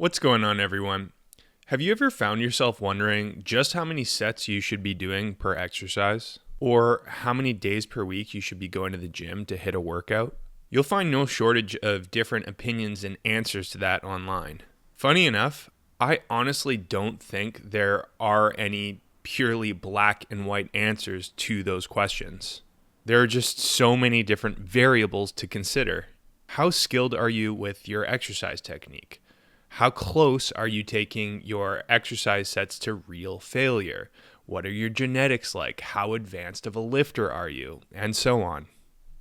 What's going on, everyone? Have you ever found yourself wondering just how many sets you should be doing per exercise? Or how many days per week you should be going to the gym to hit a workout? You'll find no shortage of different opinions and answers to that online. Funny enough, I honestly don't think there are any purely black and white answers to those questions. There are just so many different variables to consider. How skilled are you with your exercise technique? How close are you taking your exercise sets to real failure? What are your genetics like? How advanced of a lifter are you? And so on.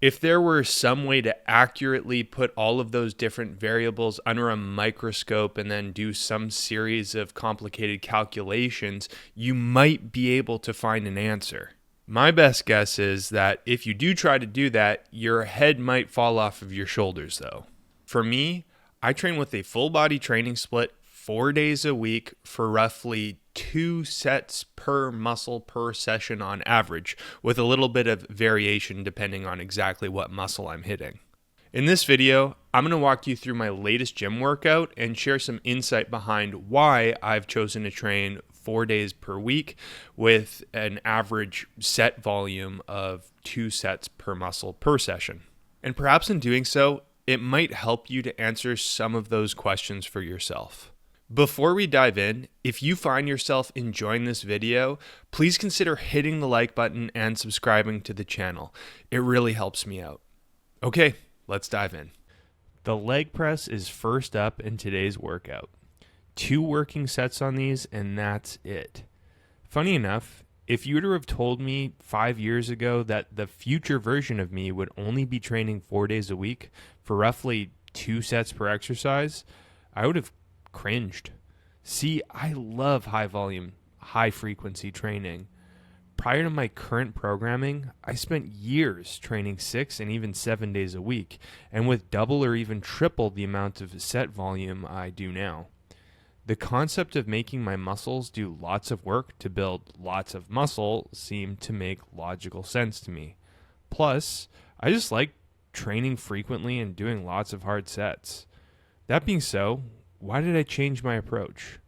If there were some way to accurately put all of those different variables under a microscope and then do some series of complicated calculations, you might be able to find an answer. My best guess is that if you do try to do that, your head might fall off of your shoulders, though. For me, I train with a full body training split 4 days a week for roughly 2 sets per muscle per session on average, with a little bit of variation depending on exactly what muscle I'm hitting. In this video, I'm going to walk you through my latest gym workout and share some insight behind why I've chosen to train 4 days per week with an average set volume of 2 sets per muscle per session. And perhaps in doing so, it might help you to answer some of those questions for yourself. Before we dive in, if you find yourself enjoying this video, please consider hitting the like button and subscribing to the channel. It really helps me out. Okay, let's dive in. The leg press is first up in today's workout. 2 working sets on these, and that's it. Funny enough, if you were to have told me 5 years ago that the future version of me would only be training 4 days a week for roughly 2 sets per exercise, I would have cringed. See, I love high volume, high frequency training. Prior to my current programming, I spent years training 6 and even 7 days a week, and with double or even triple the amount of set volume I do now. The concept of making my muscles do lots of work to build lots of muscle seemed to make logical sense to me. Plus, I just like training frequently and doing lots of hard sets. That being so, why did I change my approach?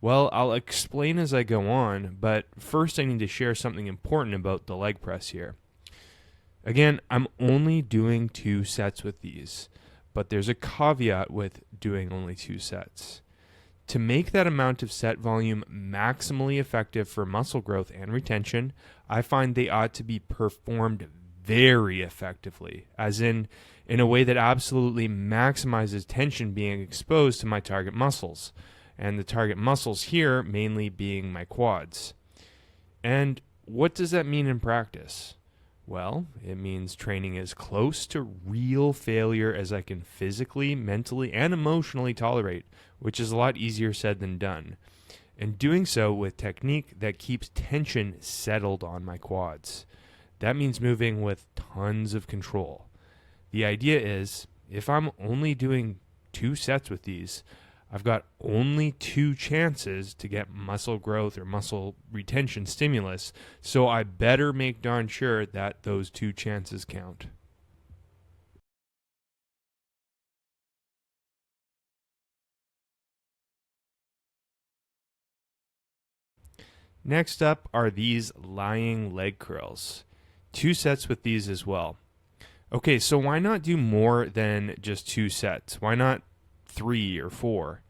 Well, I'll explain as I go on, but first I need to share something important about the leg press here. Again, I'm only doing 2 sets with these, but there's a caveat with doing only 2 sets. To make that amount of set volume maximally effective for muscle growth and retention, I find they ought to be performed very effectively, as in a way that absolutely maximizes tension being exposed to my target muscles, and the target muscles here mainly being my quads. And what does that mean in practice? Well, it means training as close to real failure as I can physically, mentally, and emotionally tolerate, which is a lot easier said than done, and doing so with technique that keeps tension settled on my quads. That means moving with tons of control. The idea is, if I'm only doing 2 sets with these, I've got only 2 chances to get muscle growth or muscle retention stimulus, so I better make darn sure that those 2 chances count. Next up are these lying leg curls. 2 sets with these as well. Okay, so why not do more than just 2 sets? Why not 3 or 4?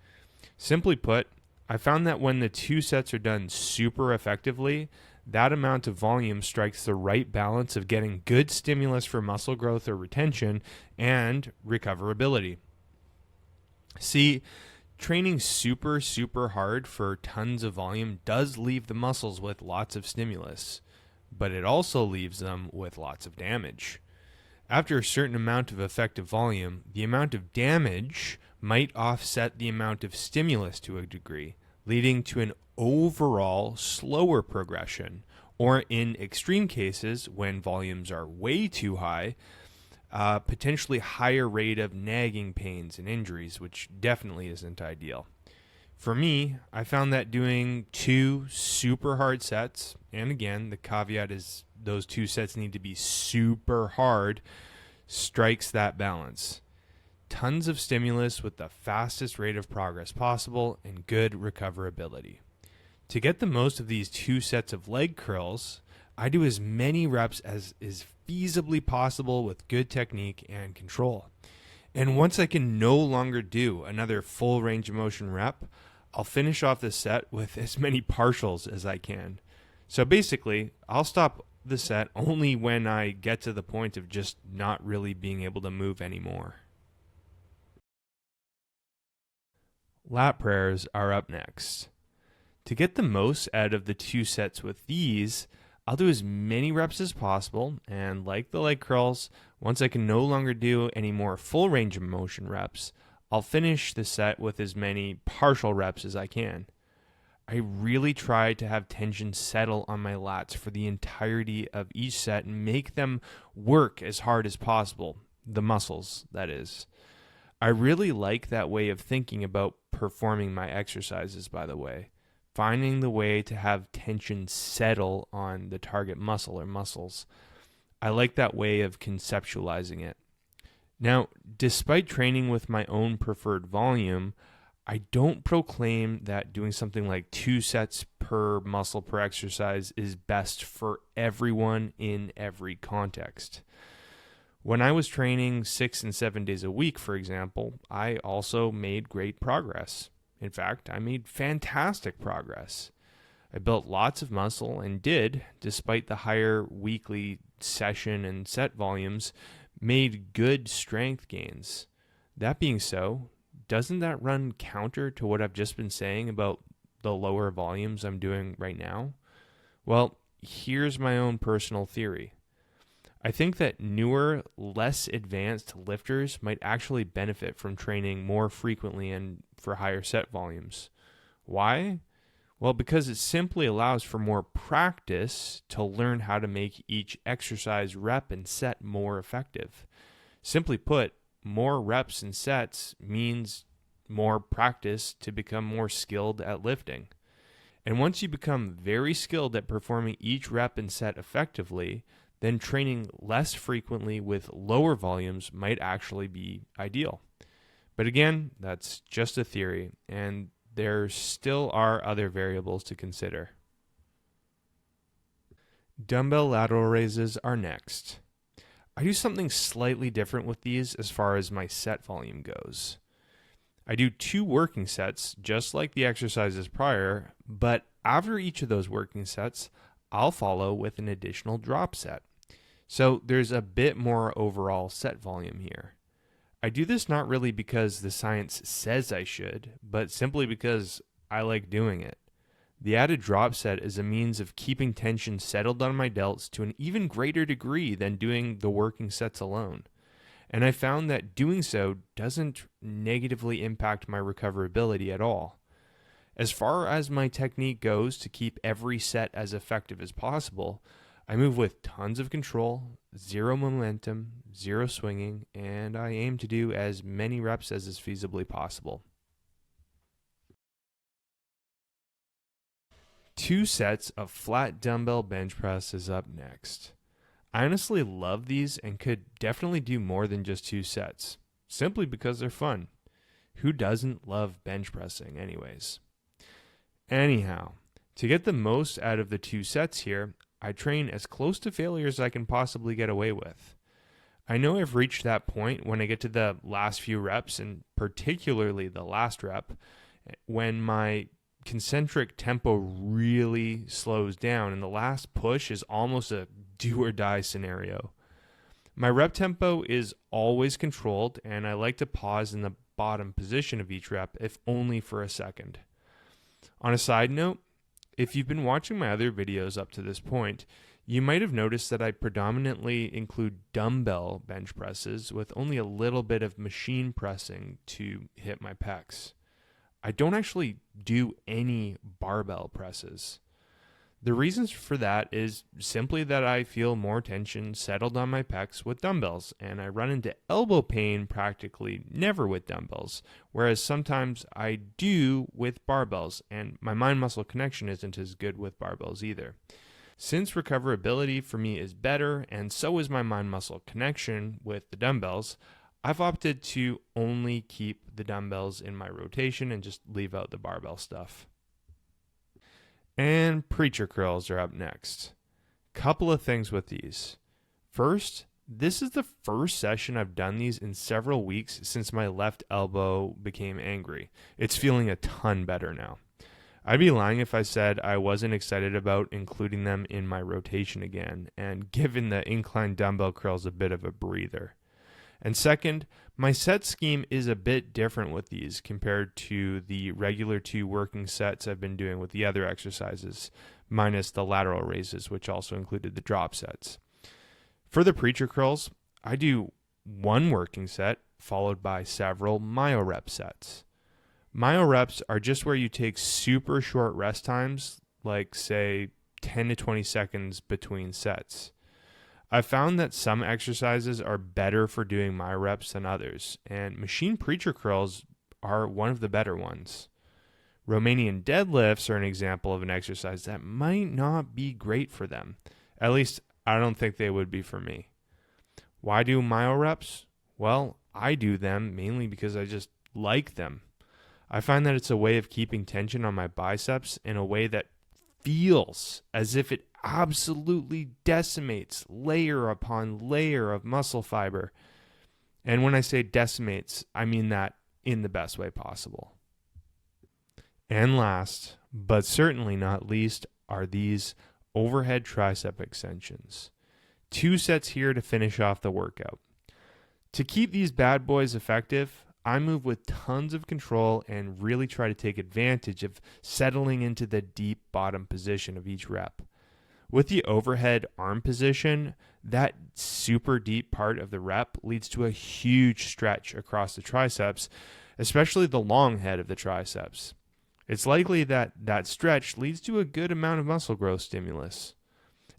Simply put, I found that when the 2 sets are done super effectively, that amount of volume strikes the right balance of getting good stimulus for muscle growth or retention and recoverability. See, training super hard for tons of volume does leave the muscles with lots of stimulus, but it also leaves them with lots of damage. After a certain amount of effective volume, the amount of damage might offset the amount of stimulus to a degree, leading to an overall slower progression, or in extreme cases, when volumes are way too high, potentially higher rate of nagging pains and injuries, which definitely isn't ideal. For me, I found that doing 2 super hard sets, and again, the caveat is those 2 sets need to be super hard, strikes that balance. tons of stimulus with the fastest rate of progress possible and good recoverability. To get the most of these 2 sets of leg curls, I do as many reps as is feasibly possible with good technique and control. And once I can no longer do another full range of motion rep, I'll finish off the set with as many partials as I can. So basically, I'll stop the set only when I get to the point of just not really being able to move anymore. Lat prayers are up next. To get the most out of the 2 sets with these, I'll do as many reps as possible, and like the leg curls, once I can no longer do any more full range of motion reps, I'll finish the set with as many partial reps as I can. I really try to have tension settle on my lats for the entirety of each set and make them work as hard as possible, the muscles, that is. I really like that way of thinking about performing my exercises, by the way. Finding the way to have tension settle on the target muscle or muscles. I like that way of conceptualizing it. Now, despite training with my own preferred volume, I don't proclaim that doing something like 2 sets per muscle per exercise is best for everyone in every context. When I was training 6 and 7 days a week, for example, I also made great progress. In fact, I made fantastic progress. I built lots of muscle and did, despite the higher weekly session and set volumes, made good strength gains. That being so, doesn't that run counter to what I've just been saying about the lower volumes I'm doing right now? Well, here's my own personal theory. I think that newer, less advanced lifters might actually benefit from training more frequently and for higher set volumes. Why? Well, because it simply allows for more practice to learn how to make each exercise rep and set more effective. Simply put, more reps and sets means more practice to become more skilled at lifting. And once you become very skilled at performing each rep and set effectively, then training less frequently with lower volumes might actually be ideal. But again, that's just a theory, and there still are other variables to consider. Dumbbell lateral raises are next. I do something slightly different with these as far as my set volume goes. I do 2 working sets, just like the exercises prior, but after each of those working sets, I'll follow with an additional drop set. So there's a bit more overall set volume here. I do this not really because the science says I should, but simply because I like doing it. The added drop set is a means of keeping tension settled on my delts to an even greater degree than doing the working sets alone. And I found that doing so doesn't negatively impact my recoverability at all. As far as my technique goes to keep every set as effective as possible, I move with tons of control, 0 momentum, 0 swinging, and I aim to do as many reps as is feasibly possible. 2 sets of flat dumbbell bench press is up next. I honestly love these and could definitely do more than just 2 sets, simply because they're fun. Who doesn't love bench pressing anyways? Anyhow, to get the most out of the 2 sets here, I train as close to failure as I can possibly get away with. I know I've reached that point when I get to the last few reps, and particularly the last rep, when my concentric tempo really slows down and the last push is almost a do or die scenario. My rep tempo is always controlled, and I like to pause in the bottom position of each rep, if only for a second. On a side note, if you've been watching my other videos up to this point, you might have noticed that I predominantly include dumbbell bench presses with only a little bit of machine pressing to hit my pecs. I don't actually do any barbell presses. The reasons for that is simply that I feel more tension settled on my pecs with dumbbells, and I run into elbow pain practically never with dumbbells, whereas sometimes I do with barbells, and my mind-muscle connection isn't as good with barbells either. Since recoverability for me is better, and so is my mind-muscle connection with the dumbbells, I've opted to only keep the dumbbells in my rotation and just leave out the barbell stuff. And preacher curls are up next. Couple of things with these. First, this is the first session I've done these in several weeks since my left elbow became angry. It's feeling a ton better now. I'd be lying if I said I wasn't excited about including them in my rotation again and giving the incline dumbbell curls a bit of a breather. And second, my set scheme is a bit different with these compared to the regular 2 working sets I've been doing with the other exercises, minus the lateral raises, which also included the drop sets. For the preacher curls, I do 1 working set followed by several myo rep sets. Myo reps are just where you take super short rest times, like say 10 to 20 seconds between sets. I've found that some exercises are better for doing myo reps than others, and machine preacher curls are one of the better ones. Romanian deadlifts are an example of an exercise that might not be great for them. At least I don't think they would be for me. Why do myo reps? Well, I do them mainly because I just like them. I find that it's a way of keeping tension on my biceps in a way that feels as if it absolutely decimates layer upon layer of muscle fiber. And when I say decimates, I mean that in the best way possible. And last, but certainly not least, are these overhead tricep extensions. 2 sets here to finish off the workout. To keep these bad boys effective, I move with tons of control and really try to take advantage of settling into the deep bottom position of each rep. With the overhead arm position, that super deep part of the rep leads to a huge stretch across the triceps, especially the long head of the triceps. It's likely that that stretch leads to a good amount of muscle growth stimulus.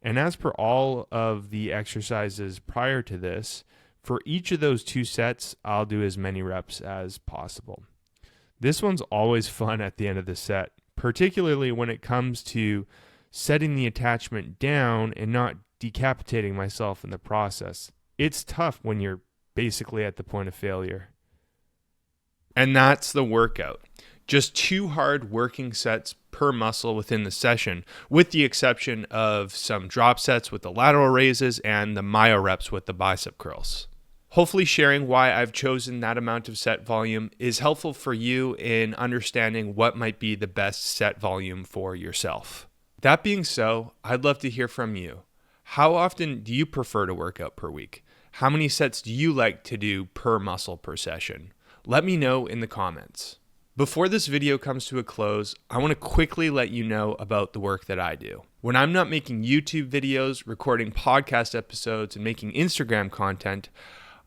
And as per all of the exercises prior to this, for each of those 2 sets, I'll do as many reps as possible. This one's always fun at the end of the set, particularly when it comes to setting the attachment down and not decapitating myself in the process. It's tough when you're basically at the point of failure. And that's the workout. Just 2 hard working sets per muscle within the session, with the exception of some drop sets with the lateral raises and the myo reps with the bicep curls. Hopefully sharing why I've chosen that amount of set volume is helpful for you in understanding what might be the best set volume for yourself. That being so, I'd love to hear from you. How often do you prefer to work out per week? How many sets do you like to do per muscle per session? Let me know in the comments. Before this video comes to a close, I want to quickly let you know about the work that I do. When I'm not making YouTube videos, recording podcast episodes, and making Instagram content,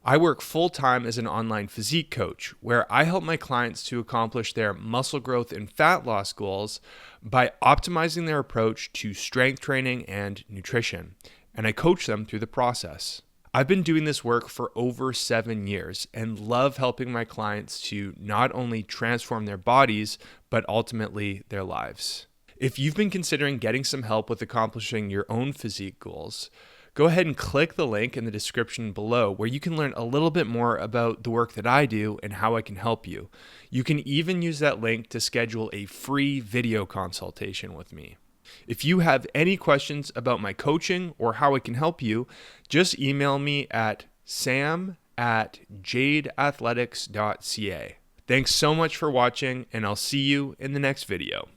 I work full-time as an online physique coach, where I help my clients to accomplish their muscle growth and fat loss goals by optimizing their approach to strength training and nutrition, and I coach them through the process. I've been doing this work for over 7 years and love helping my clients to not only transform their bodies, but ultimately their lives. If you've been considering getting some help with accomplishing your own physique goals, go ahead and click the link in the description below where you can learn a little bit more about the work that I do and how I can help you. You can even use that link to schedule a free video consultation with me. If you have any questions about my coaching or how I can help you, just email me at sam@jadeathletics.ca. Thanks so much for watching, and I'll see you in the next video.